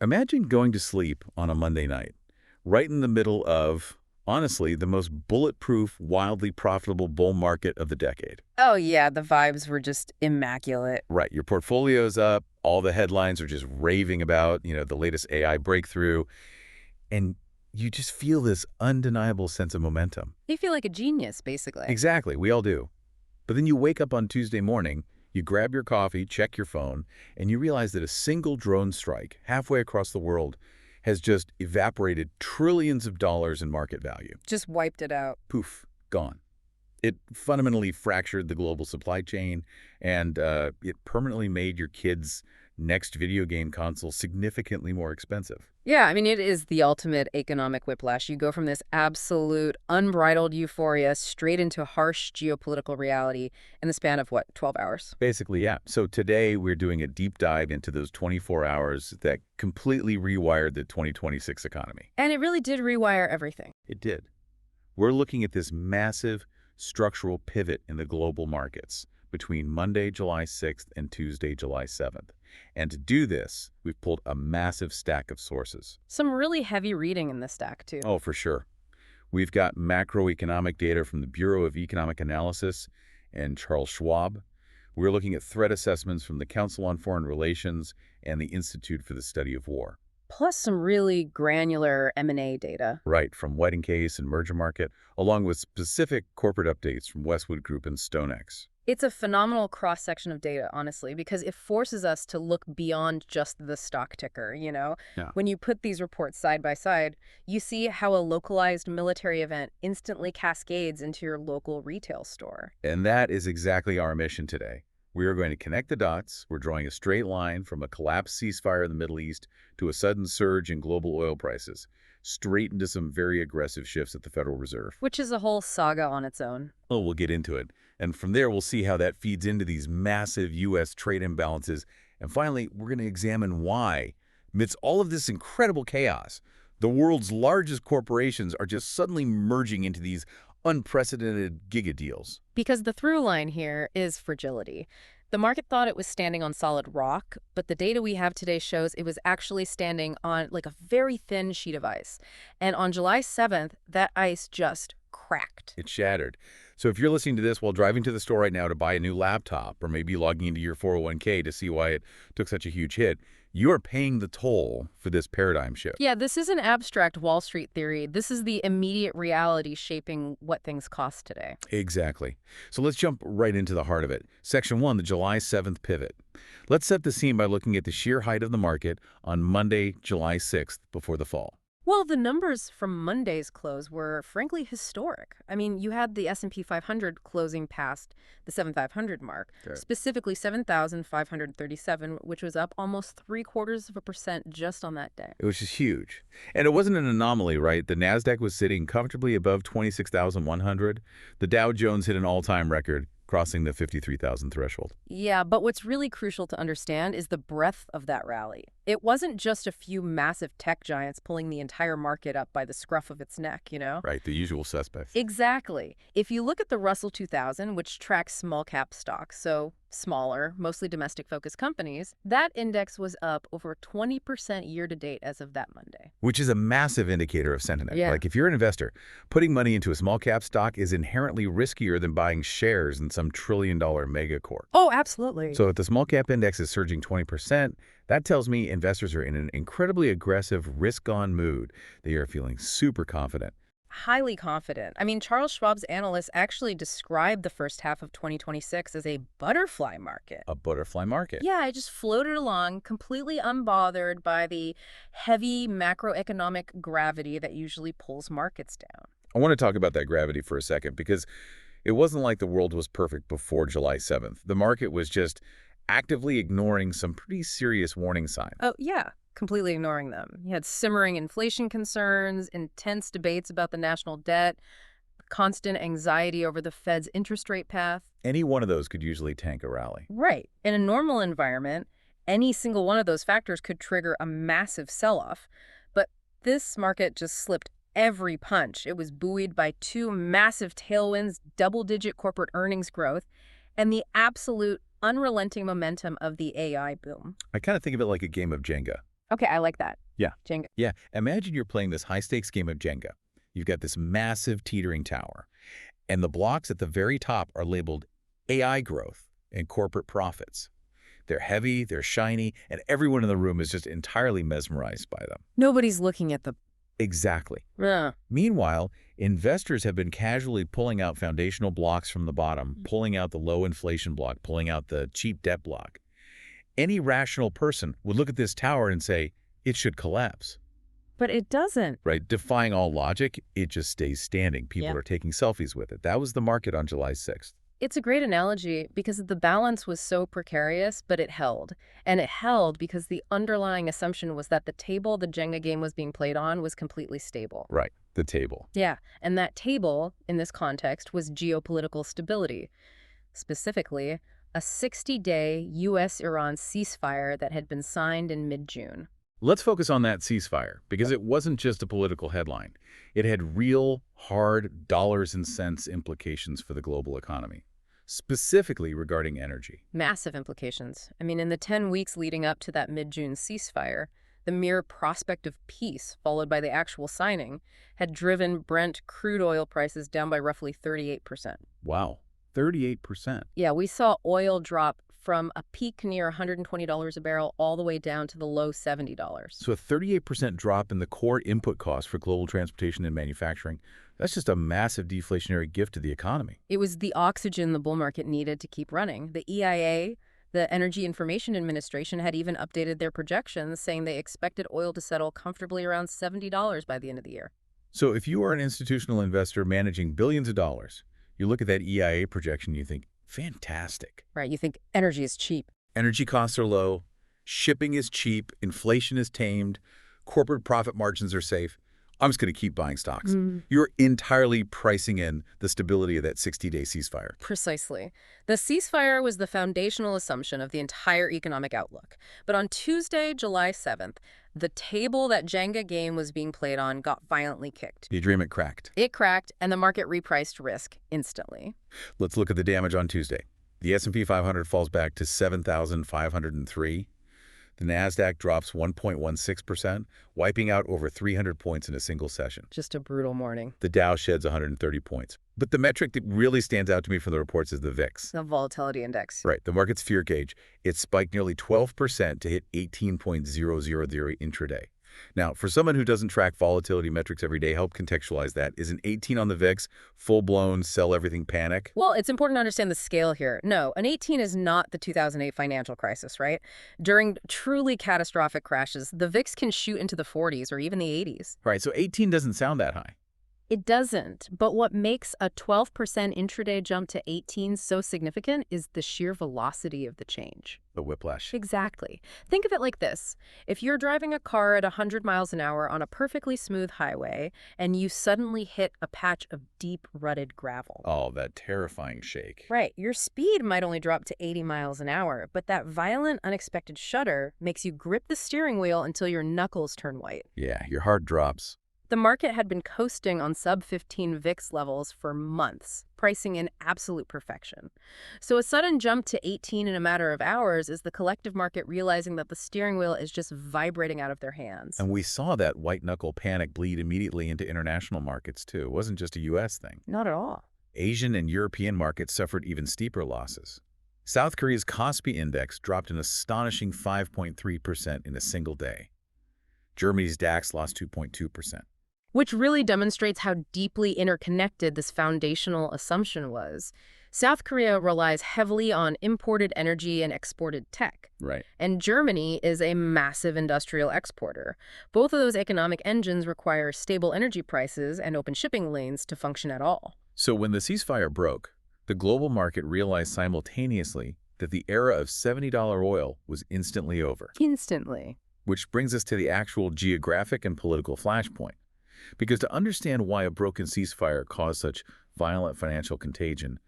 Imagine going to sleep on a Monday night, right in the middle of, honestly, the most bulletproof, wildly profitable bull market of the decade. Oh yeah, the vibes were just immaculate. Right, your portfolio's up, all the headlines are just raving about, the latest AI breakthrough, and you just feel this undeniable sense of momentum. You feel like a genius, basically. Exactly, we all do. But then you wake up on Tuesday morning, you grab your coffee, check your phone, and you realize that a single drone strike halfway across the world has just evaporated trillions of dollars in market value. Just wiped it out. Poof, gone. It fundamentally fractured the global supply chain, and it permanently made your kid's next video game console significantly more expensive. Yeah, I mean, it is the ultimate economic whiplash. You go from this absolute, unbridled euphoria straight into harsh geopolitical reality in the span of, what, 12 hours? Basically, yeah. So today we're doing a deep dive into those 24 hours that completely rewired the 2026 economy. And it really did rewire everything. It did. We're looking at this massive structural pivot in the global markets between Monday, July 6th and Tuesday, July 7th. And to do this, we've pulled a massive stack of sources. Some really heavy reading in this stack, too. Oh, for sure. We've got macroeconomic data from the Bureau of Economic Analysis and Charles Schwab. We're looking at threat assessments from the Council on Foreign Relations and the Institute for the Study of War. Plus some really granular M&A data. Right, from Whiting Case and Merger Market, along with specific corporate updates from Westwood Group and StoneX. It's a phenomenal cross-section of data, honestly, because it forces us to look beyond just the stock ticker. Yeah. When you put these reports side by side, you see how a localized military event instantly cascades into your local retail store. And that is exactly our mission today. We are going to connect the dots. We're drawing a straight line from a collapsed ceasefire in the Middle East to a sudden surge in global oil prices, straight into some very aggressive shifts at the Federal Reserve. Which is a whole saga on its own. Oh, we'll get into it. And from there, we'll see how that feeds into these massive U.S. trade imbalances. And finally, we're going to examine why, amidst all of this incredible chaos, the world's largest corporations are just suddenly merging into these unprecedented giga deals. Because the through line here is fragility. The market thought it was standing on solid rock, but the data we have today shows it was actually standing on like a very thin sheet of ice. And on July 7th, that ice just cracked. It shattered. So if you're listening to this while driving to the store right now to buy a new laptop, or maybe logging into your 401k to see why it took such a huge hit, you are paying the toll for this paradigm shift. Yeah, this isn't abstract Wall Street theory. This is the immediate reality shaping what things cost today. Exactly. So let's jump right into the heart of it. Section 1, the July 7th pivot. Let's set the scene by looking at the sheer height of the market on Monday, July 6th, before the fall. Well, the numbers from Monday's close were frankly historic. I mean, you had the S&P 500 closing past the 7,500 mark, Okay. specifically 7,537, which was up almost 0.75% just on that day. It was just huge. And it wasn't an anomaly, right? The NASDAQ was sitting comfortably above 26,100. The Dow Jones hit an all-time record, crossing the 53,000 threshold. Yeah, but what's really crucial to understand is the breadth of that rally. It wasn't just a few massive tech giants pulling the entire market up by the scruff of its neck. Right, the usual suspects. Exactly. If you look at the Russell 2000, which tracks small-cap stocks, so smaller, mostly domestic-focused companies, that index was up over 20% year-to-date as of that Monday. Which is a massive indicator of sentiment. Yeah. Like if you're an investor, putting money into a small-cap stock is inherently riskier than buying shares in some trillion-dollar megacorp. Oh, absolutely. So if the small-cap index is surging 20%, that tells me investors are in an incredibly aggressive, risk-on mood. They are feeling super confident. Highly confident. I mean, Charles Schwab's analysts actually described the first half of 2026 as a butterfly market. A butterfly market. Yeah, it just floated along, completely unbothered by the heavy macroeconomic gravity that usually pulls markets down. I want to talk about that gravity for a second because it wasn't like the world was perfect before July 7th. The market was just actively ignoring some pretty serious warning signs. Oh, yeah, completely ignoring them. You had simmering inflation concerns, intense debates about the national debt, constant anxiety over the Fed's interest rate path. Any one of those could usually tank a rally. Right. In a normal environment, any single one of those factors could trigger a massive sell-off. But this market just slipped every punch. It was buoyed by two massive tailwinds, double-digit corporate earnings growth, and the absolute unrelenting momentum of the AI boom. I kind of think of it like a game of Jenga. Okay, I like that. Yeah. Jenga. Yeah. Imagine you're playing this high-stakes game of Jenga. You've got this massive teetering tower, and the blocks at the very top are labeled AI growth and corporate profits. They're heavy, they're shiny, and everyone in the room is just entirely mesmerized by them. Nobody's looking at the... Exactly. Uh, Meanwhile, investors have been casually pulling out foundational blocks from the bottom, pulling out the low inflation block, pulling out the cheap debt block. Any rational person would look at this tower and say, it should collapse. but it doesn't. Right? Defying all logic, it just stays standing. People Yep. are taking selfies with it. That was the market on July 6th. It's a great analogy because the balance was so precarious, but it held. And it held because the underlying assumption was that the table the Jenga game was being played on was completely stable. Right. The table. Yeah, and that table, in this context, was geopolitical stability. Specifically, a 60-day U.S.-Iran ceasefire that had been signed in mid-June. Let's focus on that ceasefire, because it wasn't just a political headline. It had real, hard dollars and cents implications for the global economy, specifically regarding energy. Massive implications. I mean, in the 10 weeks leading up to that mid-June ceasefire, the mere prospect of peace, followed by the actual signing, had driven Brent crude oil prices down by roughly 38%. Wow, 38%. Yeah, we saw oil drop from a peak near $120 a barrel all the way down to the low $70. So a 38% drop in the core input cost for global transportation and manufacturing, that's just a massive deflationary gift to the economy. It was the oxygen the bull market needed to keep running. The EIA, the Energy Information Administration, had even updated their projections, saying they expected oil to settle comfortably around $70 by the end of the year. So if you are an institutional investor managing billions of dollars, you look at that EIA projection and you think, fantastic. Right, you think energy is cheap. Energy costs are low, shipping is cheap, inflation is tamed, corporate profit margins are safe. I'm just going to keep buying stocks. You're entirely pricing in the stability of that 60-day ceasefire. Precisely. The ceasefire was the foundational assumption of the entire economic outlook. But on Tuesday, July 7th, the table that Jenga game was being played on got violently kicked. The agreement cracked. It cracked, and the market repriced risk instantly. Let's look at the damage on Tuesday. The S&P 500 falls back to 7,503. The NASDAQ drops 1.16%, wiping out over 300 points in a single session. Just a brutal morning. The Dow sheds 130 points. But the metric that really stands out to me from the reports is the VIX. The volatility index. Right, the market's fear gauge. It spiked nearly 12% to hit 18.000 intraday. Now, for someone who doesn't track volatility metrics every day, help contextualize that. Is an 18 on the VIX full-blown sell-everything panic? Well, it's important to understand the scale here. No, an 18 is not the 2008 financial crisis, right? During truly catastrophic crashes, the VIX can shoot into the 40s or even the 80s. Right, so 18 doesn't sound that high. It doesn't, but what makes a 12% intraday jump to 18 so significant is the sheer velocity of the change. The whiplash. Exactly. Think of it like this. If you're driving a car at 100 miles an hour on a perfectly smooth highway and you suddenly hit a patch of deep rutted gravel. Oh, that terrifying shake. Right. Your speed might only drop to 80 miles an hour, but that violent, unexpected shudder makes you grip the steering wheel until your knuckles turn white. Yeah, your heart drops. The market had been coasting on sub-15 VIX levels for months, pricing in absolute perfection. So a sudden jump to 18 in a matter of hours is the collective market realizing that the steering wheel is just vibrating out of their hands. And we saw that white-knuckle panic bleed immediately into international markets, too. It wasn't just a U.S. thing. Not at all. Asian and European markets suffered even steeper losses. South Korea's Kospi index dropped an astonishing 5.3% in a single day. Germany's DAX lost 2.2%. Which really demonstrates how deeply interconnected this foundational assumption was. South Korea relies heavily on imported energy and exported tech. Right. And Germany is a massive industrial exporter. Both of those economic engines require stable energy prices and open shipping lanes to function at all. So when the ceasefire broke, the global market realized simultaneously that the era of $70 oil was instantly over. Instantly. Which brings us to the actual geographic and political flashpoint. Because to understand why a broken ceasefire caused such violent financial contagion,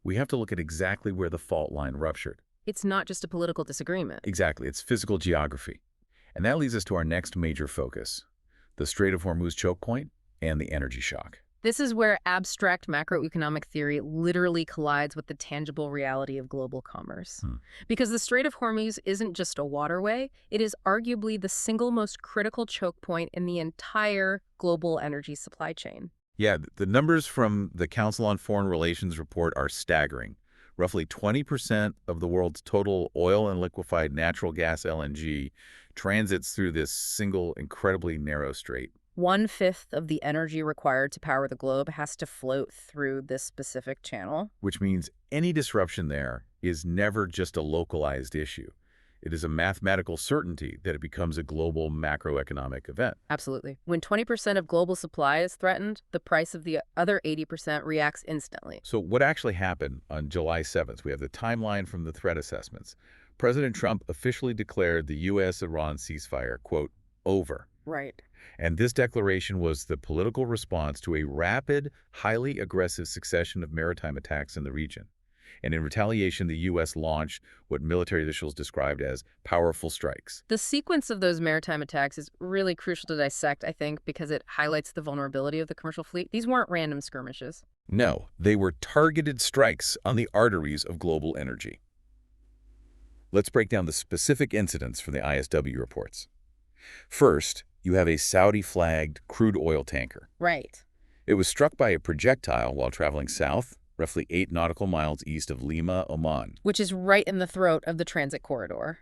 we have to look at exactly where the fault line ruptured. It's not just a political disagreement. Exactly, it's physical geography. And that leads us to our next major focus, the Strait of Hormuz choke point and the energy shock. This is where abstract macroeconomic theory literally collides with the tangible reality of global commerce. Because the Strait of Hormuz isn't just a waterway, it is arguably the single most critical choke point in the entire global energy supply chain. Yeah, the numbers from the Council on Foreign Relations report are staggering. Roughly 20% of the world's total oil and liquefied natural gas LNG transits through this single, incredibly narrow strait. 1/5 of the energy required to power the globe has to float through this specific channel. Which means any disruption there is never just a localized issue. It is a mathematical certainty that it becomes a global macroeconomic event. Absolutely. When 20% of global supply is threatened, the price of the other 80% reacts instantly. So what actually happened on July 7th? We have the timeline from the threat assessments. President Trump officially declared the U.S.-Iran ceasefire, quote, over. Right. And this declaration was the political response to a rapid, highly aggressive succession of maritime attacks in the region. And in retaliation, the U.S. launched what military officials described as powerful strikes. The sequence of those maritime attacks is really crucial to dissect, I think, because it highlights the vulnerability of the commercial fleet. These weren't random skirmishes. No, they were targeted strikes on the arteries of global energy. Let's break down the specific incidents from the ISW reports. First, you have a Saudi-flagged crude oil tanker. Right. It was struck by a projectile while traveling south, roughly 8 nautical miles east of Lima, Oman. Which is right in the throat of the transit corridor.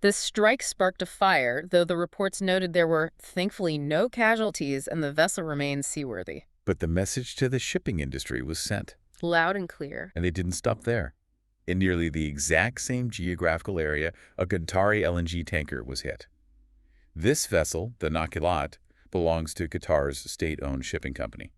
The strike sparked a fire, though the reports noted there were, thankfully, no casualties and the vessel remained seaworthy. But the message to the shipping industry was sent. Loud and clear. And they didn't stop there. In nearly the exact same geographical area, a Qatari LNG tanker was hit. This vessel, the Nakilat, belongs to Qatar's state-owned shipping company.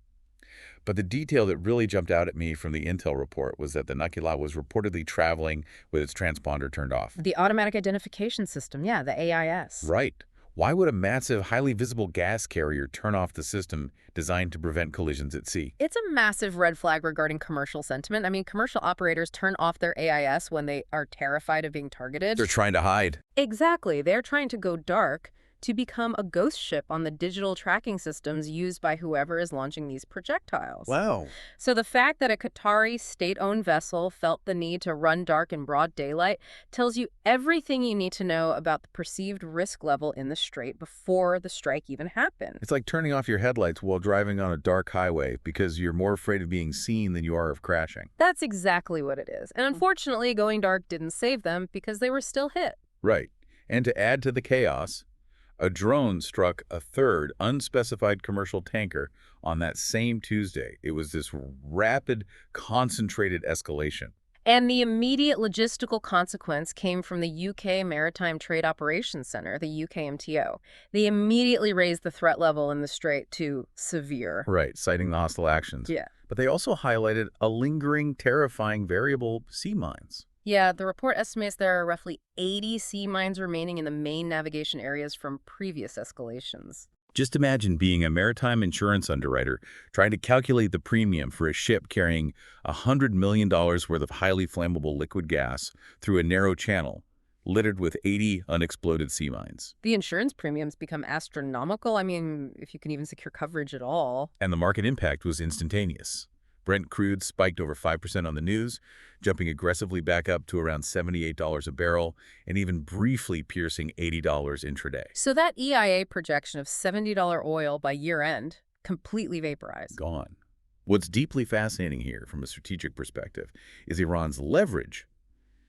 But the detail that really jumped out at me from the intel report was that the Nakilat was reportedly traveling with its transponder turned off. The automatic identification system, yeah, the AIS. Right. Why would a massive, highly visible gas carrier turn off the system designed to prevent collisions at sea? It's a massive red flag regarding commercial sentiment. I mean, commercial operators turn off their AIS when they are terrified of being targeted. They're trying to hide. Exactly. They're trying to go dark to become a ghost ship on the digital tracking systems used by whoever is launching these projectiles. Wow. So the fact that a Qatari state-owned vessel felt the need to run dark in broad daylight tells you everything you need to know about the perceived risk level in the strait before the strike even happened. It's like turning off your headlights while driving on a dark highway because you're more afraid of being seen than you are of crashing. That's exactly what it is. And unfortunately, going dark didn't save them because they were still hit. Right. And to add to the chaos, a drone struck a third unspecified commercial tanker on that same Tuesday. It was this rapid, concentrated escalation. And the immediate logistical consequence came from the UK Maritime Trade Operations Center, the UKMTO. They immediately raised the threat level in the strait to severe. Right, citing the hostile actions. Yeah. But they also highlighted a lingering, terrifying variable: sea mines. Yeah, the report estimates there are roughly 80 sea mines remaining in the main navigation areas from previous escalations. Just imagine being a maritime insurance underwriter trying to calculate the premium for a ship carrying $100 million worth of highly flammable liquid gas through a narrow channel littered with 80 unexploded sea mines. The insurance premiums become astronomical. I mean, if you can even secure coverage at all. And the market impact was instantaneous. Brent crude spiked over 5% on the news, jumping aggressively back up to around $78 a barrel, and even briefly piercing $80 intraday. So that EIA projection of $70 oil by year-end completely vaporized. Gone. What's deeply fascinating here from a strategic perspective is Iran's leverage.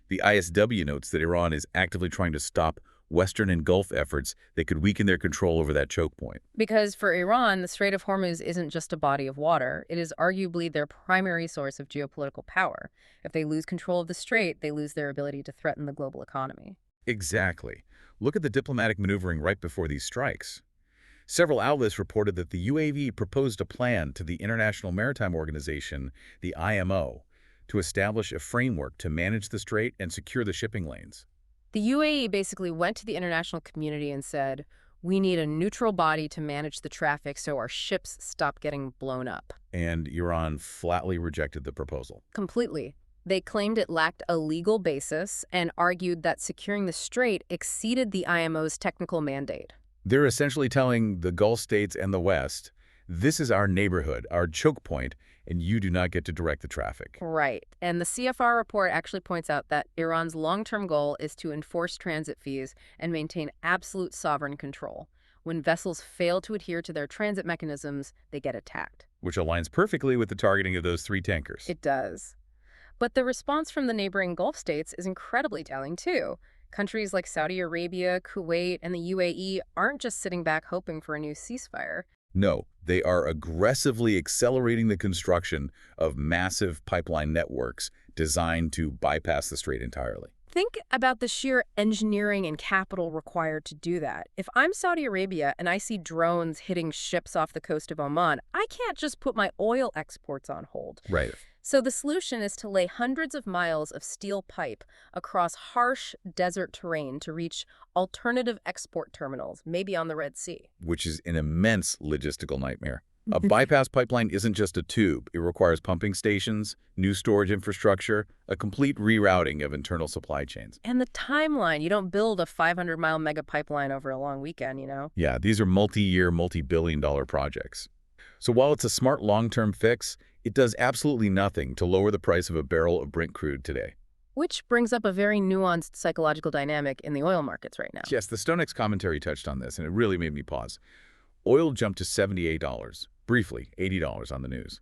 The ISW notes that Iran is actively trying to stop Western and Gulf efforts that could weaken their control over that choke point. Because for Iran, the Strait of Hormuz isn't just a body of water. It is arguably their primary source of geopolitical power. If they lose control of the strait, they lose their ability to threaten the global economy. Exactly. Look at the diplomatic maneuvering right before these strikes. Several outlets reported that the UAE proposed a plan to the International Maritime Organization, the IMO, to establish a framework to manage the strait and secure the shipping lanes. The UAE basically went to the international community and said, we need a neutral body to manage the traffic so our ships stop getting blown up. And Iran flatly rejected the proposal. Completely. They claimed it lacked a legal basis and argued that securing the strait exceeded the IMO's technical mandate. They're essentially telling the Gulf states and the West This is our neighborhood, our choke point, and you do not get to direct the traffic. Right. And the CFR report actually points out that Iran's long-term goal is to enforce transit fees and maintain absolute sovereign control. When vessels fail to adhere to their transit mechanisms, they get attacked. Which aligns perfectly with the targeting of those 3 tankers. It does. But the response from the neighboring Gulf states is incredibly telling, too. Countries like Saudi Arabia, Kuwait, and the UAE aren't just sitting back hoping for a new ceasefire. No, they are aggressively accelerating the construction of massive pipeline networks designed to bypass the strait entirely. Think about the sheer engineering and capital required to do that. If I'm Saudi Arabia and I see drones hitting ships off the coast of Oman, I can't just put my oil exports on hold. Right. So the solution is to lay hundreds of miles of steel pipe across harsh desert terrain to reach alternative export terminals, maybe on the Red Sea. Which is an immense logistical nightmare. A bypass pipeline isn't just a tube. It requires pumping stations, new storage infrastructure, a complete rerouting of internal supply chains. And the timeline, you don't build a 500-mile mega pipeline over a long weekend, you know? Yeah, these are multi-year, multi-billion-dollar projects. So while it's a smart long-term fix, it does absolutely nothing to lower the price of a barrel of Brent crude today. Which brings up a very nuanced psychological dynamic in the oil markets right now. Yes, the StoneX commentary touched on this, and it really made me pause. Oil jumped to $78, briefly $80 on the news.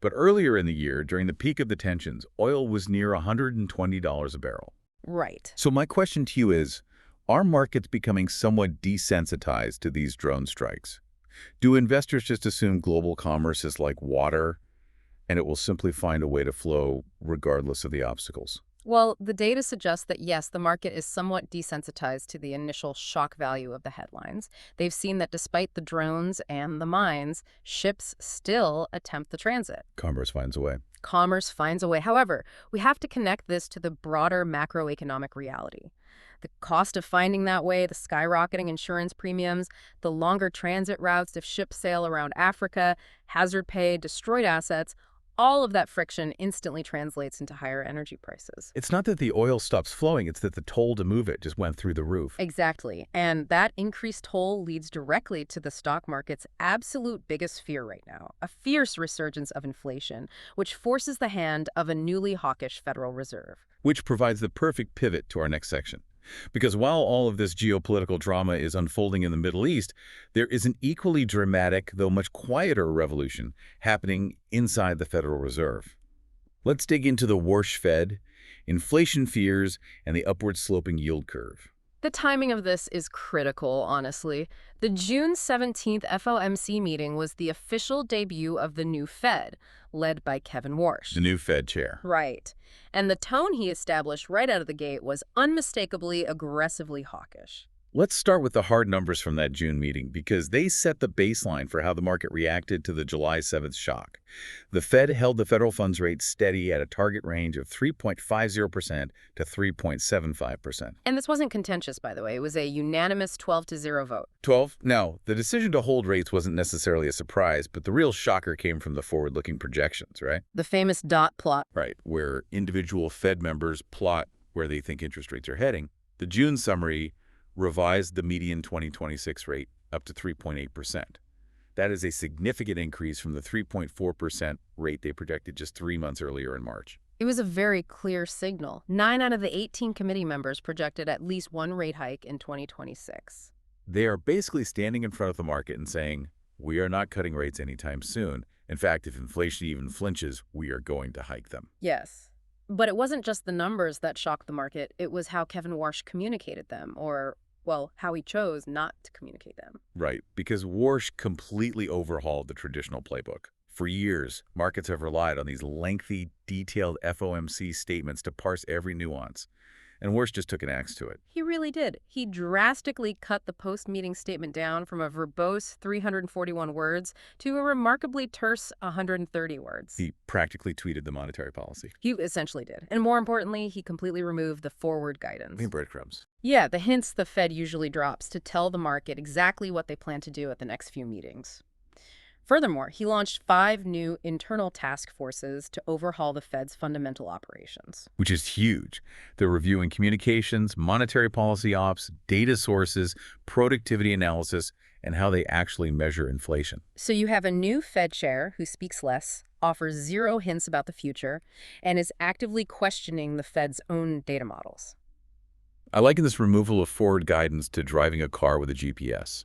But earlier in the year, during the peak of the tensions, oil was near $120 a barrel. Right. So my question to you is, are markets becoming somewhat desensitized to these drone strikes? Do investors just assume global commerce is like water, and it will simply find a way to flow regardless of the obstacles? Well, the data suggests that yes, the market is somewhat desensitized to the initial shock value of the headlines. They've seen that despite the drones and the mines, ships still attempt the transit. Commerce finds a way. Commerce finds a way. However, we have to connect this to the broader macroeconomic reality. The cost of finding that way, the skyrocketing insurance premiums, the longer transit routes if ships sail around Africa, hazard pay, destroyed assets, all of that friction instantly translates into higher energy prices. It's not that the oil stops flowing, it's that the toll to move it just went through the roof. Exactly. And that increased toll leads directly to the stock market's absolute biggest fear right now, a fierce resurgence of inflation, which forces the hand of a newly hawkish Federal Reserve. Which provides the perfect pivot to our next section. Because while all of this geopolitical drama is unfolding in the Middle East, there is an equally dramatic, though much quieter revolution happening inside the Federal Reserve. Let's dig into the Warsh Fed, inflation fears, and the upward sloping yield curve. The timing of this is critical, honestly. The June 17th FOMC meeting was the official debut of the new Fed, led by Kevin Warsh. The new Fed chair. Right. And the tone he established right out of the gate was unmistakably aggressively hawkish. Let's start with the hard numbers from that June meeting because they set the baseline for how the market reacted to the July 7th shock. The Fed held the federal funds rate steady at a target range of 3.50% to 3.75%. And this wasn't contentious, by the way. It was a unanimous 12-0 vote. 12? Now, the decision to hold rates wasn't necessarily a surprise, but the real shocker came from the forward-looking projections, right? The famous dot plot. Right, where individual Fed members plot where they think interest rates are heading. The June summary revised the median 2026 rate up to 3.8%. That is a significant increase from the 3.4% rate they projected just 3 months earlier in March. It was a very clear signal. 9 out of the 18 committee members projected at least one rate hike in 2026. They are basically standing in front of the market and saying, we are not cutting rates anytime soon. In fact, if inflation even flinches, we are going to hike them. Yes. But it wasn't just the numbers that shocked the market. It was how Kevin Warsh communicated them, or, well, how he chose not to communicate them. Right, because Warsh completely overhauled the traditional playbook. For years, markets have relied on these lengthy, detailed FOMC statements to parse every nuance. And Warsh just took an axe to it. He really did. He drastically cut the post-meeting statement down from a verbose 341 words to a remarkably terse 130 words. He practically tweeted the monetary policy. He essentially did. And more importantly, he completely removed the forward guidance. I mean, breadcrumbs. Yeah, the hints the Fed usually drops to tell the market exactly what they plan to do at the next few meetings. Furthermore, he launched 5 new internal task forces to overhaul the Fed's fundamental operations. Which is huge. They're reviewing communications, monetary policy ops, data sources, productivity analysis, and how they actually measure inflation. So you have a new Fed chair who speaks less, offers zero hints about the future, and is actively questioning the Fed's own data models. I liken this removal of forward guidance to driving a car with a GPS.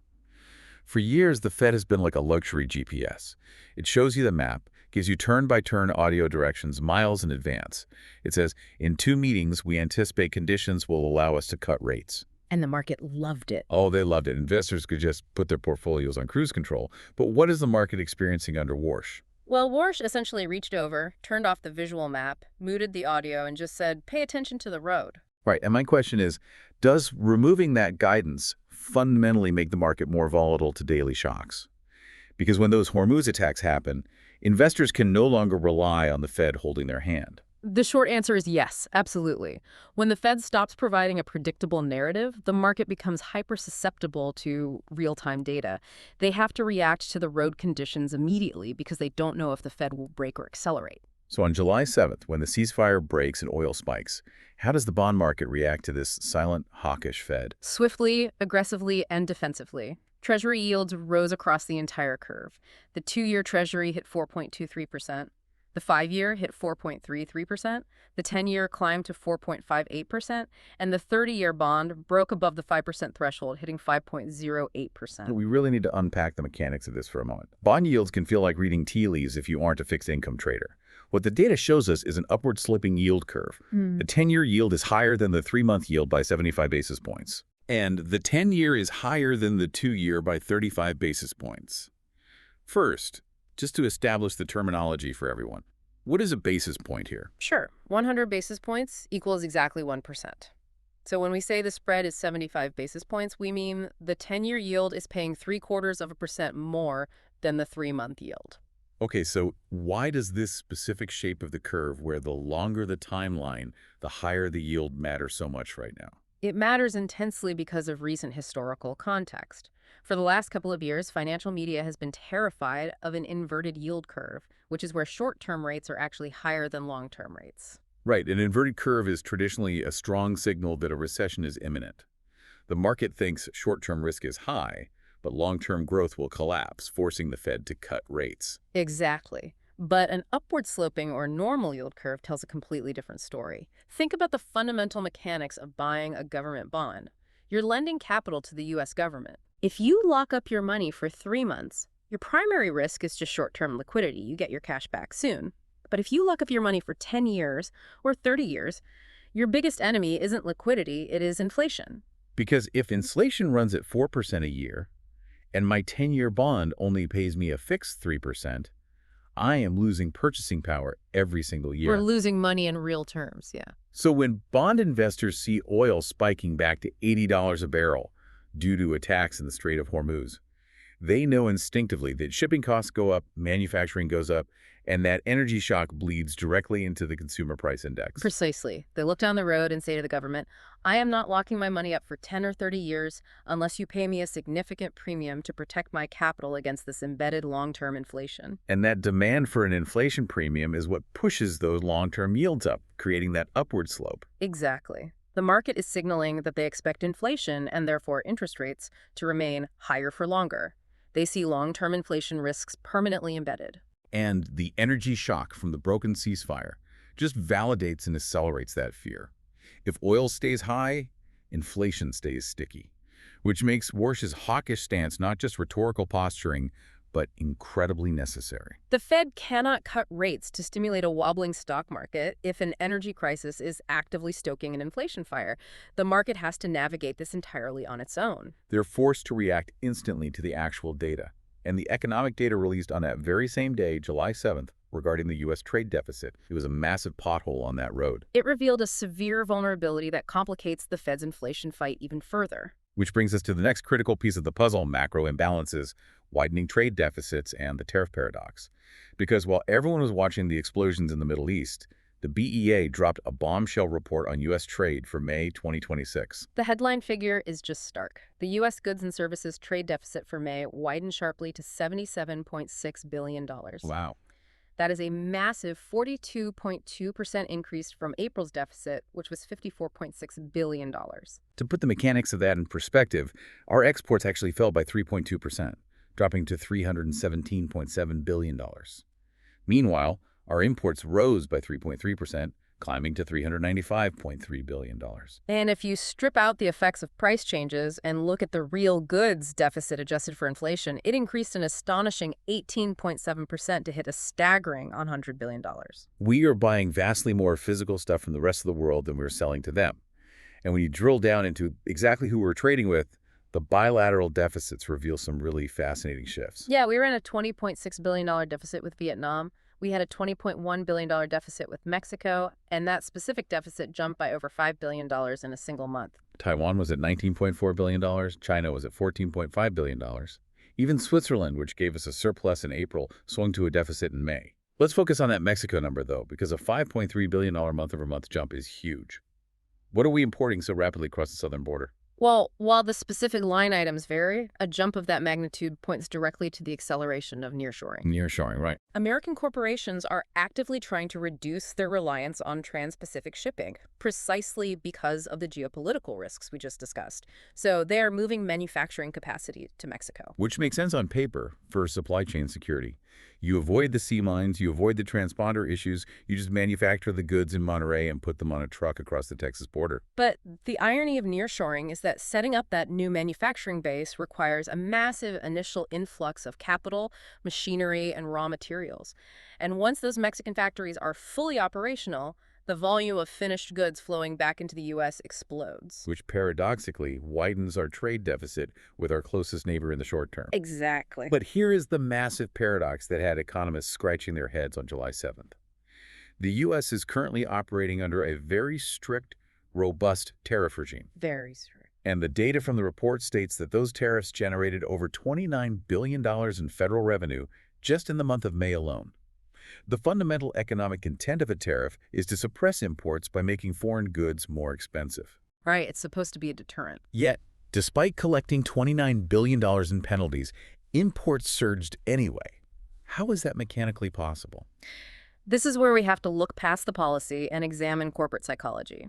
For years, the Fed has been like a luxury GPS. It shows you the map, gives you turn-by-turn audio directions miles in advance. It says, in 2 meetings, we anticipate conditions will allow us to cut rates. And the market loved it. Oh, they loved it. Investors could just put their portfolios on cruise control. But what is the market experiencing under Warsh? Well, Warsh essentially reached over, turned off the visual map, muted the audio, and just said, pay attention to the road. Right, and my question is, does removing that guidance fundamentally make the market more volatile to daily shocks? Because when those Hormuz attacks happen, investors can no longer rely on the Fed holding their hand. The short answer is yes, absolutely. When the Fed stops providing a predictable narrative, the market becomes hyper-susceptible to real-time data. They have to react to the road conditions immediately because they don't know if the Fed will brake or accelerate. So on July 7th, when the ceasefire breaks and oil spikes, how does the bond market react to this silent, hawkish Fed? Swiftly, aggressively, and defensively. Treasury yields rose across the entire curve. The 2-year Treasury hit 4.23%. The 5-year hit 4.33%, the 10-year climbed to 4.58%, and the 30-year bond broke above the 5% threshold, hitting 5.08%. We really need to unpack the mechanics of this for a moment. Bond yields can feel like reading tea leaves if you aren't a fixed income trader. What the data shows us is an upward sloping yield curve. The 10-year yield is higher than the 3-month yield by 75 basis points. And the 10-year is higher than the 2-year by 35 basis points. First, just to establish the terminology for everyone, what is a basis point here? Sure. 100 basis points equals exactly 1%. So when we say the spread is 75 basis points, we mean the 10-year yield is paying 0.75% more than the 3-month yield. Okay, so why does this specific shape of the curve, where the longer the timeline, the higher the yield, matter so much right now? It matters intensely because of recent historical context. For the last couple of years, financial media has been terrified of an inverted yield curve, which is where short-term rates are actually higher than long-term rates. Right, an inverted curve is traditionally a strong signal that a recession is imminent. The market thinks short-term risk is high, but long-term growth will collapse, forcing the Fed to cut rates. Exactly. But an upward-sloping or normal yield curve tells a completely different story. Think about the fundamental mechanics of buying a government bond. You're lending capital to the U.S. government. If you lock up your money for 3 months, your primary risk is just short-term liquidity. You get your cash back soon. But if you lock up your money for 10 years or 30 years, your biggest enemy isn't liquidity, it is inflation. Because if inflation runs at 4% a year, and my 10-year bond only pays me a fixed 3%, I am losing purchasing power every single year. We're losing money in real terms, yeah. So when bond investors see oil spiking back to $80 a barrel due to attacks in the Strait of Hormuz, they know instinctively that shipping costs go up, manufacturing goes up, and that energy shock bleeds directly into the consumer price index. Precisely. They look down the road and say to the government, I am not locking my money up for 10 or 30 years unless you pay me a significant premium to protect my capital against this embedded long-term inflation. And that demand for an inflation premium is what pushes those long-term yields up, creating that upward slope. Exactly. The market is signaling that they expect inflation and therefore interest rates to remain higher for longer. They see long-term inflation risks permanently embedded. And the energy shock from the broken ceasefire just validates and accelerates that fear. If oil stays high, inflation stays sticky, which makes Warsh's hawkish stance not just rhetorical posturing, but incredibly necessary. The Fed cannot cut rates to stimulate a wobbling stock market if an energy crisis is actively stoking an inflation fire. The market has to navigate this entirely on its own. They're forced to react instantly to the actual data. And the economic data released on that very same day, July 7th, regarding the U.S. trade deficit, it was a massive pothole on that road. It revealed a severe vulnerability that complicates the Fed's inflation fight even further. Which brings us to the next critical piece of the puzzle: macro imbalances, widening trade deficits, and the tariff paradox. Because while everyone was watching the explosions in the Middle East, the BEA dropped a bombshell report on U.S. trade for May 2026. The headline figure is just stark. The U.S. goods and services trade deficit for May widened sharply to $77.6 billion. Wow. That is a massive 42.2% increase from April's deficit, which was $54.6 billion. To put the mechanics of that in perspective, our exports actually fell by 3.2%, dropping to $317.7 billion. Meanwhile, our imports rose by 3.3%, climbing to $395.3 billion. And if you strip out the effects of price changes and look at the real goods deficit adjusted for inflation, it increased an astonishing 18.7% to hit a staggering $100 billion. We are buying vastly more physical stuff from the rest of the world than we're selling to them. And when you drill down into exactly who we're trading with, the bilateral deficits reveal some really fascinating shifts. Yeah, we were in a $20.6 billion deficit with Vietnam. We had a $20.1 billion deficit with Mexico, and that specific deficit jumped by over $5 billion in a single month. Taiwan was at $19.4 billion. China was at $14.5 billion. Even Switzerland, which gave us a surplus in April, swung to a deficit in May. Let's focus on that Mexico number, though, because a $5.3 billion month-over-month jump is huge. What are we importing so rapidly across the southern border? Well, while the specific line items vary, a jump of that magnitude points directly to the acceleration of nearshoring. Nearshoring, right. American corporations are actively trying to reduce their reliance on trans-Pacific shipping, precisely because of the geopolitical risks we just discussed. So they are moving manufacturing capacity to Mexico. Which makes sense on paper for supply chain security. You avoid the sea mines, you avoid the transponder issues, you just manufacture the goods in Monterey and put them on a truck across the Texas border. But the irony of nearshoring is that setting up that new manufacturing base requires a massive initial influx of capital, machinery, and raw materials. And once those Mexican factories are fully operational, the volume of finished goods flowing back into the U.S. explodes. Which paradoxically widens our trade deficit with our closest neighbor in the short term. Exactly. But here is the massive paradox that had economists scratching their heads on July 7th. The U.S. is currently operating under a very strict, robust tariff regime. Very strict. And the data from the report states that those tariffs generated over $29 billion in federal revenue just in the month of May alone. The fundamental economic intent of a tariff is to suppress imports by making foreign goods more expensive. Right, it's supposed to be a deterrent. Yet, despite collecting $29 billion in penalties, imports surged anyway. How is that mechanically possible? This is where we have to look past the policy and examine corporate psychology.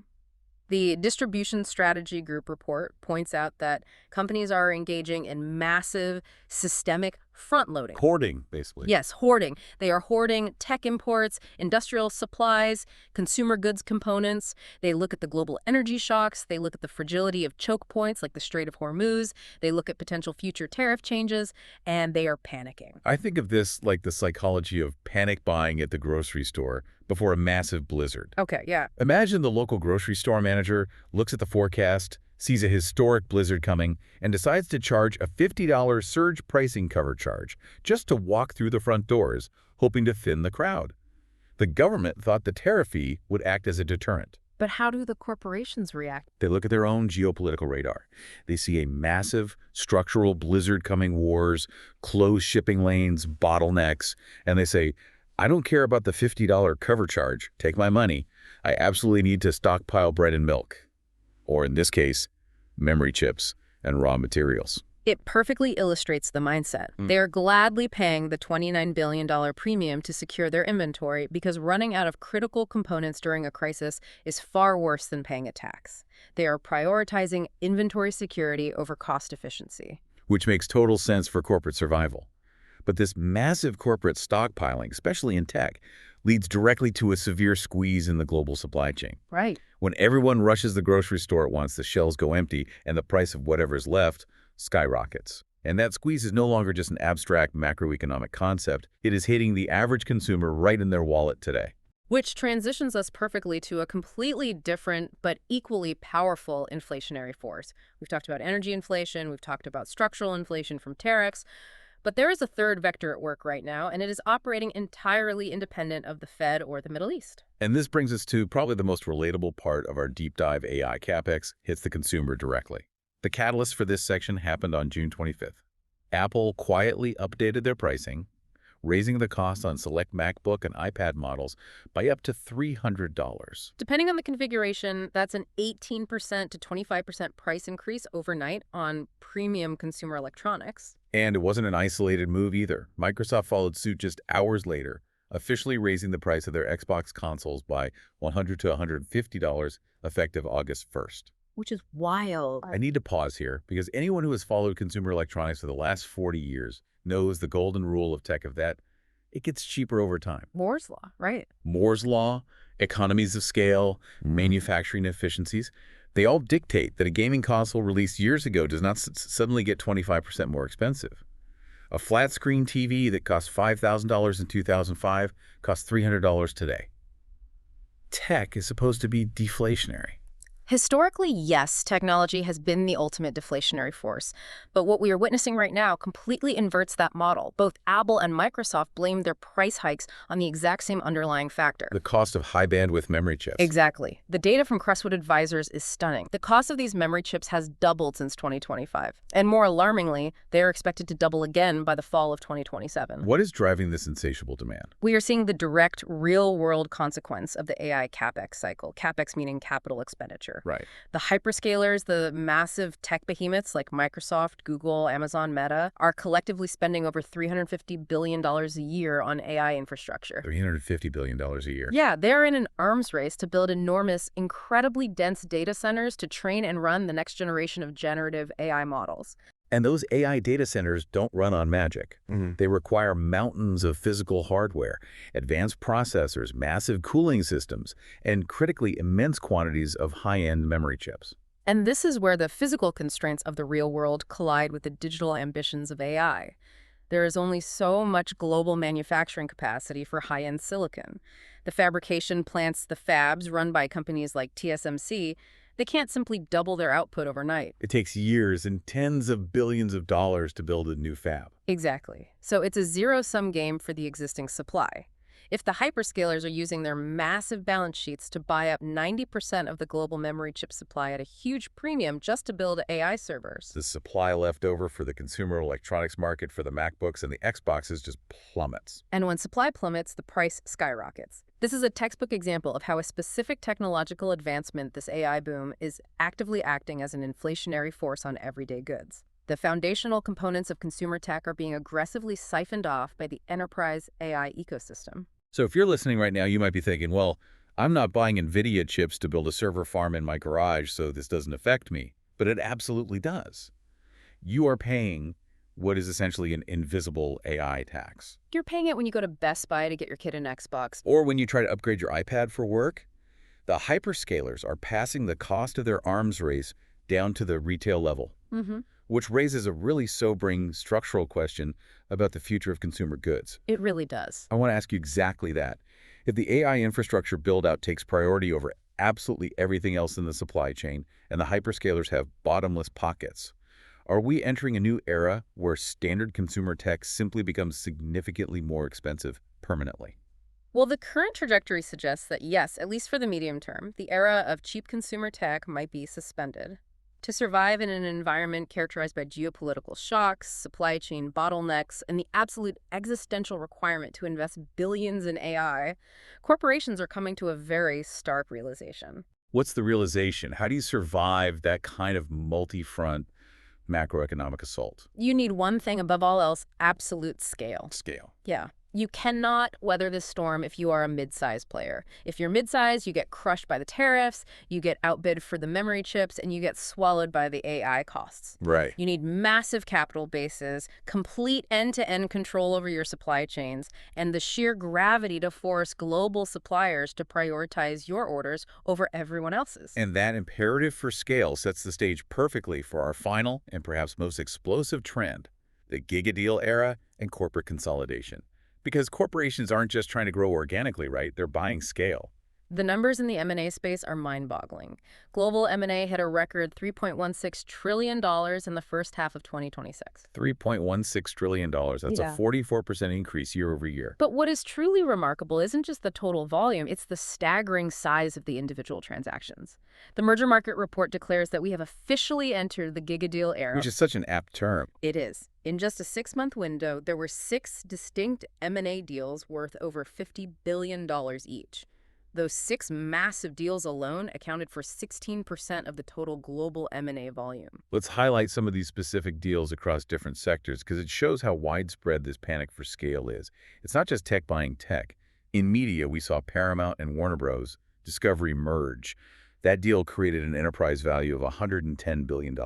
The Distribution Strategy Group report points out that companies are engaging in massive, systemic front-loading. Hoarding, basically. Yes, hoarding. They are hoarding tech imports, industrial supplies, consumer goods components. They look at the global energy shocks. They look at the fragility of choke points like the Strait of Hormuz. They look at potential future tariff changes, and they are panicking. I think of this like the psychology of panic buying at the grocery store before a massive blizzard. Okay, yeah. Imagine the local grocery store manager looks at the forecast, sees a historic blizzard coming, and decides to charge a $50 surge pricing cover charge just to walk through the front doors, hoping to thin the crowd. The government thought the tariff fee would act as a deterrent. But how do the corporations react? They look at their own geopolitical radar. They see a massive, structural blizzard-coming wars, closed shipping lanes, bottlenecks, and they say, I don't care about the $50 cover charge. Take my money. I absolutely need to stockpile bread and milk. Or in this case, memory chips and raw materials. It perfectly illustrates the mindset. They are gladly paying the $29 billion premium to secure their inventory because running out of critical components during a crisis is far worse than paying a tax. They are prioritizing inventory security over cost efficiency. Which makes total sense for corporate survival. But this massive corporate stockpiling, especially in tech, leads directly to a severe squeeze in the global supply chain. Right. When everyone rushes the grocery store at once, the shelves go empty and the price of whatever's left skyrockets. And that squeeze is no longer just an abstract macroeconomic concept. It is hitting the average consumer right in their wallet today. Which transitions us perfectly to a completely different but equally powerful inflationary force. We've talked about energy inflation, we've talked about structural inflation from tariffs, but there is a third vector at work right now, and it is operating entirely independent of the Fed or the Middle East. And this brings us to probably the most relatable part of our deep dive AI CapEx, hits the consumer directly. The catalyst for this section happened on June 25th. Apple quietly updated their pricing, raising the cost on select MacBook and iPad models by up to $300. Depending on the configuration, that's an 18% to 25% price increase overnight on premium consumer electronics. And it wasn't an isolated move either. Microsoft followed suit just hours later, officially raising the price of their Xbox consoles by $100 to $150 effective August 1st. Which is wild. I need to pause here because anyone who has followed consumer electronics for the last 40 years knows the golden rule of tech of that it gets cheaper over time. Moore's Law, right? Moore's Law, economies of scale, manufacturing efficiencies, they all dictate that a gaming console released years ago does not suddenly get 25% more expensive. A flat-screen TV that cost $5,000 in 2005 costs $300 today. Tech is supposed to be deflationary. Historically, yes, technology has been the ultimate deflationary force. But what we are witnessing right now completely inverts that model. Both Apple and Microsoft blame their price hikes on the exact same underlying factor. The cost of high-bandwidth memory chips. Exactly. The data from Crestwood Advisors is stunning. The cost of these memory chips has doubled since 2025. And more alarmingly, they are expected to double again by the fall of 2027. What is driving this insatiable demand? We are seeing the direct, real-world consequence of the AI CapEx cycle. CapEx meaning capital expenditure. Right. The hyperscalers, the massive tech behemoths like Microsoft, Google, Amazon, Meta, are collectively spending over $350 billion a year on AI infrastructure. $350 billion a year. Yeah, they're in an arms race to build enormous, incredibly dense data centers to train and run the next generation of generative AI models. And those AI data centers don't run on magic. They require mountains of physical hardware, advanced processors, massive cooling systems, and critically immense quantities of high-end memory chips. And this is where the physical constraints of the real world collide with the digital ambitions of AI. There is only so much global manufacturing capacity for high-end silicon. The fabrication plants, the fabs run by companies like TSMC, they can't simply double their output overnight. It takes years and tens of billions of dollars to build a new fab. Exactly. So it's a zero-sum game for the existing supply. If the hyperscalers are using their massive balance sheets to buy up 90% of the global memory chip supply at a huge premium just to build AI servers, The supply left over for the consumer electronics market for the MacBooks and the Xboxes just plummets. and when supply plummets, the price skyrockets. This is a textbook example of how a specific technological advancement, this AI boom, is actively acting as an inflationary force on everyday goods. The foundational components of consumer tech are being aggressively siphoned off by the enterprise AI ecosystem. So if you're listening right now, you might be thinking, well, I'm not buying NVIDIA chips to build a server farm in my garage, so this doesn't affect me. But it absolutely does. You are paying what is essentially an invisible AI tax. You're paying it when you go to Best Buy to get your kid an Xbox. Or when you try to upgrade your iPad for work, the hyperscalers are passing the cost of their arms race down to the retail level, which raises a really sobering structural question about the future of consumer goods. It really does. I want to ask you exactly that. If the AI infrastructure build-out takes priority over absolutely everything else in the supply chain and the hyperscalers have bottomless pockets, are we entering a new era where standard consumer tech simply becomes significantly more expensive permanently? Well, the current trajectory suggests that yes, at least for the medium term, the era of cheap consumer tech might be suspended. To survive in an environment characterized by geopolitical shocks, supply chain bottlenecks, and the absolute existential requirement to invest billions in AI, corporations are coming to a very stark realization. What's the realization? How do you survive that kind of multi-front macroeconomic assault? You need one thing above all else, absolute scale. Scale. Yeah. You cannot weather this storm if you are a mid-sized player. If you're mid-sized, you get crushed by the tariffs, you get outbid for the memory chips, and you get swallowed by the AI costs. Right. You need massive capital bases, complete end-to-end control over your supply chains, and the sheer gravity to force global suppliers to prioritize your orders over everyone else's. And that imperative for scale sets the stage perfectly for our final and perhaps most explosive trend, the giga-deal era and corporate consolidation. Because corporations aren't just trying to grow organically, right? They're buying scale. The numbers in the M&A space are mind-boggling. Global M&A hit a record $3.16 trillion in the first half of 2026. $3.16 trillion. That's a 44% increase year over year. But what is truly remarkable isn't just the total volume, it's the staggering size of the individual transactions. The Merger Market Report declares that we have officially entered the giga-deal era. Which is such an apt term. It is. In just a 6-month window, there were 6 distinct M&A deals worth over $50 billion each. Those 6 massive deals alone accounted for 16% of the total global M&A volume. Let's highlight some of these specific deals across different sectors because it shows how widespread this panic for scale is. It's not just tech buying tech. In media, we saw Paramount and Warner Bros. Discovery merge. That deal created an enterprise value of $110 billion.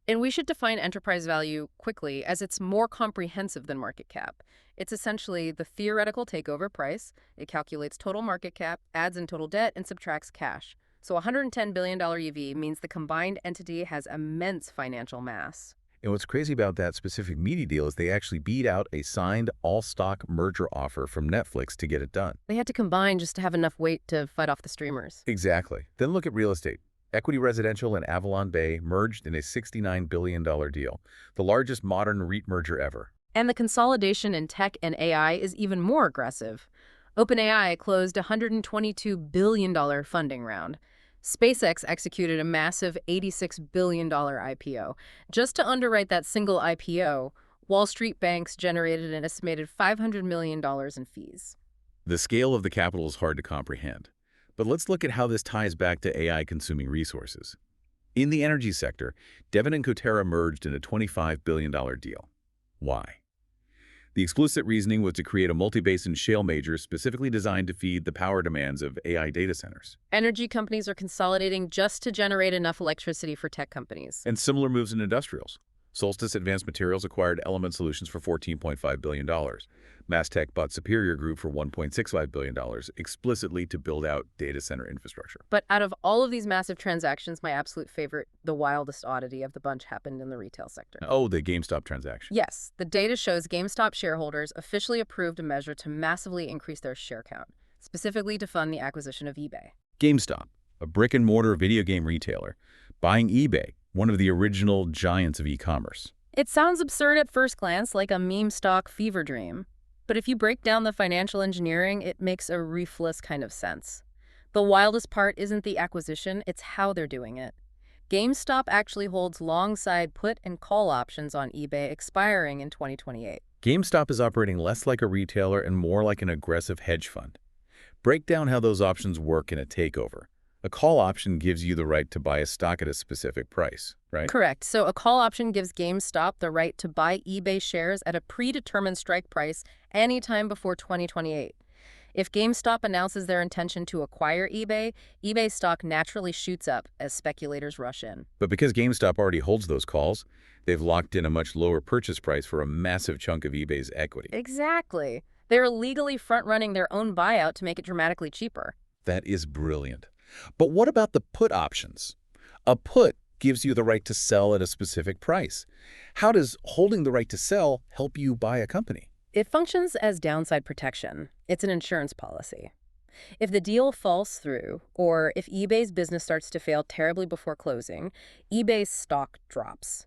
And we should define enterprise value quickly, as it's more comprehensive than market cap. It's essentially the theoretical takeover price. It calculates total market cap, adds in total debt, and subtracts cash. So $110 billion EV means the combined entity has immense financial mass. And what's crazy about that specific media deal is they actually beat out a signed all-stock merger offer from Netflix to get it done. They had to combine just to have enough weight to fight off the streamers. Exactly. Then look at real estate. Equity Residential and Avalon Bay merged in a $69 billion deal, the largest modern REIT merger ever. And the consolidation in tech and AI is even more aggressive. OpenAI closed a $122 billion funding round. SpaceX executed a massive $86 billion IPO. Just to underwrite that single IPO, Wall Street banks generated an estimated $500 million in fees. The scale of the capital is hard to comprehend. But let's look at how this ties back to AI-consuming resources. In the energy sector, Devon and Coterra merged in a $25 billion deal. Why? The explicit reasoning was to create a multi-basin shale major specifically designed to feed the power demands of AI data centers. Energy companies are consolidating just to generate enough electricity for tech companies. And similar moves in industrials. Solstice Advanced Materials acquired Element Solutions for $14.5 billion. Mastech bought Superior Group for $1.65 billion, explicitly to build out data center infrastructure. But out of all of these massive transactions, my absolute favorite, the wildest oddity of the bunch, happened in the retail sector. Oh, the GameStop transaction. Yes, the data shows GameStop shareholders officially approved a measure to massively increase their share count, specifically to fund the acquisition of eBay. GameStop, a brick-and-mortar video game retailer, buying eBay, one of the original giants of e-commerce. It sounds absurd at first glance, like a meme stock fever dream. But if you break down the financial engineering, it makes a ruthless kind of sense. The wildest part isn't the acquisition, it's how they're doing it. GameStop actually holds long-side put and call options on eBay expiring in 2028. GameStop is operating less like a retailer and more like an aggressive hedge fund. Break down how those options work in a takeover. A call option gives you the right to buy a stock at a specific price, right? Correct. So a call option gives GameStop the right to buy eBay shares at a predetermined strike price anytime before 2028. If GameStop announces their intention to acquire eBay, eBay stock naturally shoots up as speculators rush in. But because GameStop already holds those calls, they've locked in a much lower purchase price for a massive chunk of eBay's equity. Exactly. They're legally front-running their own buyout to make it dramatically cheaper. That is brilliant. But what about the put options? A put gives you the right to sell at a specific price. How does holding the right to sell help you buy a company? It functions as downside protection. It's an insurance policy. If the deal falls through, or if eBay's business starts to fail terribly before closing, eBay's stock drops.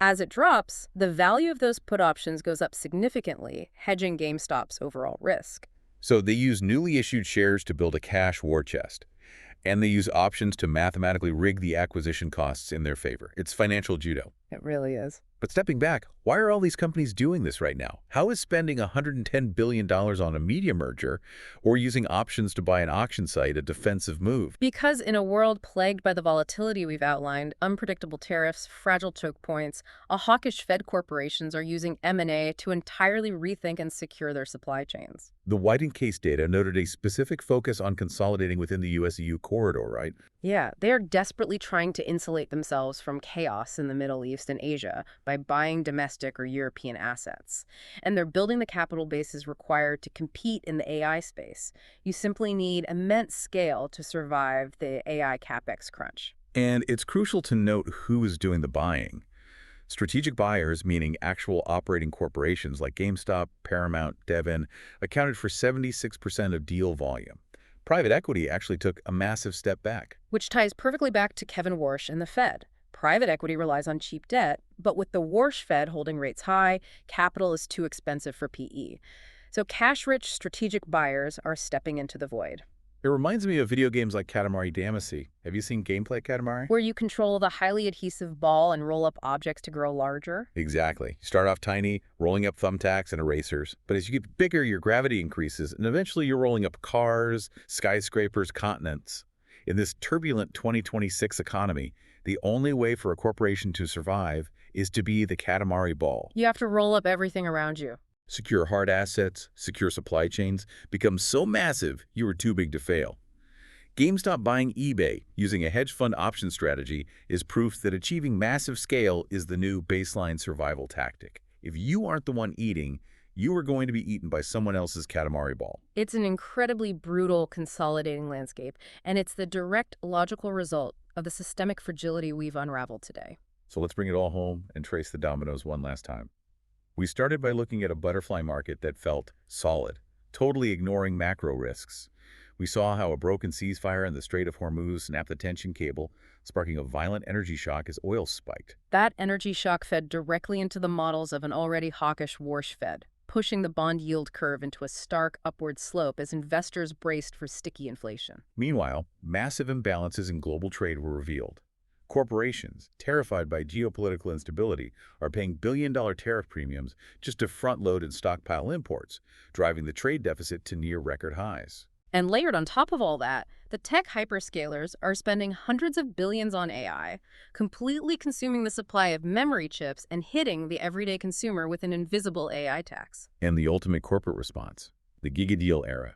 As it drops, the value of those put options goes up significantly, hedging GameStop's overall risk. So they use newly issued shares to build a cash war chest. And they use options to mathematically rig the acquisition costs in their favor. It's financial judo. It really is. But stepping back, why are all these companies doing this right now? How is spending $110 billion on a media merger or using options to buy an auction site a defensive move? Because in a world plagued by the volatility we've outlined, unpredictable tariffs, fragile choke points, hawkish Fed corporations are using M&A to entirely rethink and secure their supply chains. The Whiting case data noted a specific focus on consolidating within the US-EU corridor, right? Yeah, they are desperately trying to insulate themselves from chaos in the Middle East and Asia by buying domestic or European assets. And they're building the capital bases required to compete in the AI space. You simply need immense scale to survive the AI capex crunch. And it's crucial to note who is doing the buying. Strategic buyers, meaning actual operating corporations like GameStop, Paramount, Devon, accounted for 76% of deal volume. Private equity actually took a massive step back. Which ties perfectly back to Kevin Warsh and the Fed. Private equity relies on cheap debt, but with the Warsh Fed holding rates high, capital is too expensive for PE. So cash-rich strategic buyers are stepping into the void. It reminds me of video games like Katamari Damacy. Have you seen gameplay Katamari? Where you control the highly adhesive ball and roll up objects to grow larger? Exactly. You start off tiny, rolling up thumbtacks and erasers. But as you get bigger, your gravity increases, and eventually you're rolling up cars, skyscrapers, continents. In this turbulent 2026 economy, the only way for a corporation to survive is to be the Katamari ball. You have to roll up everything around you. Secure hard assets, secure supply chains become so massive you were too big to fail. GameStop buying eBay using a hedge fund option strategy is proof that achieving massive scale is the new baseline survival tactic. If you aren't the one eating, you are going to be eaten by someone else's Katamari ball. It's an incredibly brutal, consolidating landscape, and it's the direct logical result of the systemic fragility we've unraveled today. So let's bring it all home and trace the dominoes one last time. We started by looking at a butterfly market that felt solid, totally ignoring macro risks. We saw how a broken ceasefire in the Strait of Hormuz snapped the tension cable, sparking a violent energy shock as oil spiked. That energy shock fed directly into the models of an already hawkish Warsh Fed, pushing the bond yield curve into a stark upward slope as investors braced for sticky inflation. Meanwhile, massive imbalances in global trade were revealed. Corporations, terrified by geopolitical instability, are paying billion-dollar tariff premiums just to front-load and stockpile imports, driving the trade deficit to near record highs. And layered on top of all that, the tech hyperscalers are spending hundreds of billions on AI, completely consuming the supply of memory chips and hitting the everyday consumer with an invisible AI tax. And the ultimate corporate response, the giga-deal era.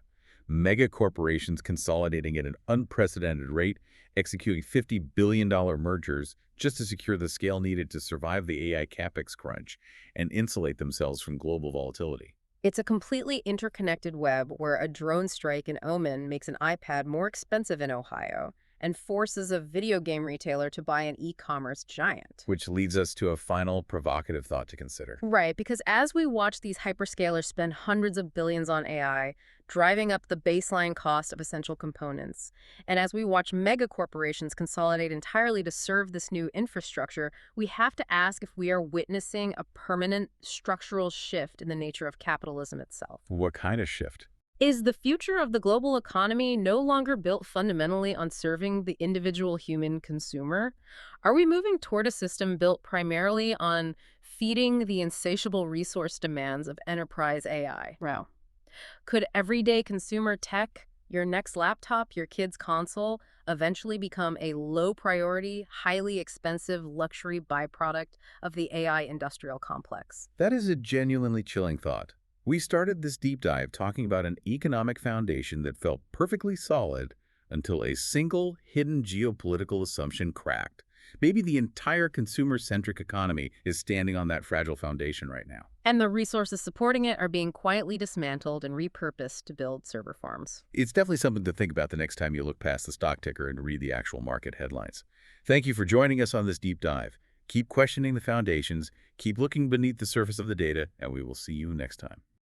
Mega corporations consolidating at an unprecedented rate, executing $50 billion mergers just to secure the scale needed to survive the AI capex crunch and insulate themselves from global volatility. It's a completely interconnected web where a drone strike in Oman makes an iPad more expensive in Ohio and forces a video game retailer to buy an e-commerce giant. Which leads us to a final provocative thought to consider. Right, because as we watch these hyperscalers spend hundreds of billions on AI, driving up the baseline cost of essential components, and as we watch mega corporations consolidate entirely to serve this new infrastructure, we have to ask if we are witnessing a permanent structural shift in the nature of capitalism itself. What kind of shift? Is the future of the global economy no longer built fundamentally on serving the individual human consumer? Are we moving toward a system built primarily on feeding the insatiable resource demands of enterprise AI? Wow. Could everyday consumer tech, your next laptop, your kid's console, eventually become a low-priority, highly expensive luxury byproduct of the AI industrial complex? That is a genuinely chilling thought. We started this deep dive talking about an economic foundation that felt perfectly solid until a single hidden geopolitical assumption cracked. Maybe the entire consumer-centric economy is standing on that fragile foundation right now. And the resources supporting it are being quietly dismantled and repurposed to build server farms. It's definitely something to think about the next time you look past the stock ticker and read the actual market headlines. Thank you for joining us on this deep dive. Keep questioning the foundations, keep looking beneath the surface of the data, and we will see you next time.